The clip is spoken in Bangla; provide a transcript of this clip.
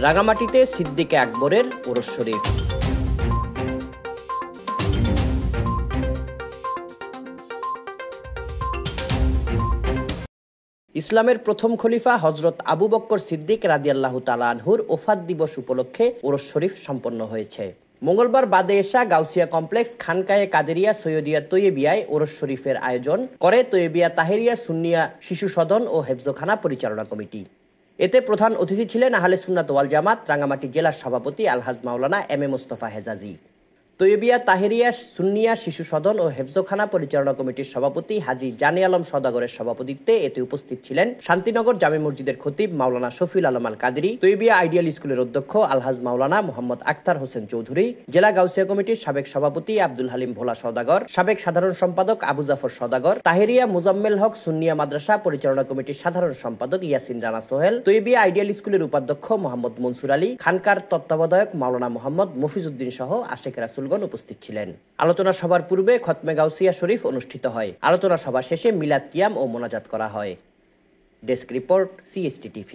রাঙামাটিতে সিদ্দিকে আকবরের ওরস শরীফ। ইসলামের প্রথম খলিফা হযরত আবু বকর সিদ্দিক রাদিয়াল্লাহু তাআলা আনহুর ওফাত দিবস উপলক্ষে ওরস শরীফ সম্পন্ন হয়েছে। মঙ্গলবার বাদে এশা গাউসিয়া কমপ্লেক্স খানকায়ে কাদেরিয়া সৈয়দিয়া তৈয়বিয়ায় ওরস শরীফের আয়োজন করে তৈয়বিয়া তাহেরিয়া সুন্নিয়া শিশু সদন ও হেফজখানা পরিচালনা কমিটি। এতে প্রধান অতিথি ছিলেন আহলে সুন্নাত ওয়াল জামাত রাঙ্গামাটি জেলার সভাপতি আলহাজ মাওলানা এম এ মোস্তফা হেজাজি। তৈয়বিয়া তাহেরিয়া সুন্নিয়া শিশু সদন ও হেফজখানা পরিচালনা কমিটির সভাপতি হাজী জানে আলম সওদাগরের সভাপতিত্বে এতে উপস্থিত ছিলেন শান্তিনগর জামে মসজিদের খতিব মাওলানা শফিউল আলম আল কাদেরী, তৈয়বিয়া আইডিয়াল স্কুলের অধ্যক্ষ আলহাজ মাওলানা মোহাম্মদ আখতার হোসেন চৌধুরী, জেলা গাউসিয়া কমিটির সাবেক সভাপতি আব্দুল হালিম ভোলা সওদাগর, সাবেক সাধারণ সম্পাদক আবু জাফর সওদাগর, তাহেরিয়া মুজাম্মেল হক সুন্নিয়া মাদ্রাসা পরিচালনা কমিটির সাধারণ সম্পাদক ইয়াসিন রানা সোহেল, তৈয়বিয়া আইডিয়াল স্কুলের উপাধ্যক্ষ মোহাম্মদ মনসুর আলী, খানকার তত্ত্বাবধায়ক মাওলানা মোহাম্মদ মফিজউদ্দিন সহ আশেক রাসূলগণ উপস্থিত ছিলেন। আলোচনা সভার পূর্বে খতমে গাউসিয়া শরীফ অনুষ্ঠিত হয়। আলোচনা সভা শেষে মিলাদ কিয়াম ও মোনাজাত করা হয়। Desk report, CST TV।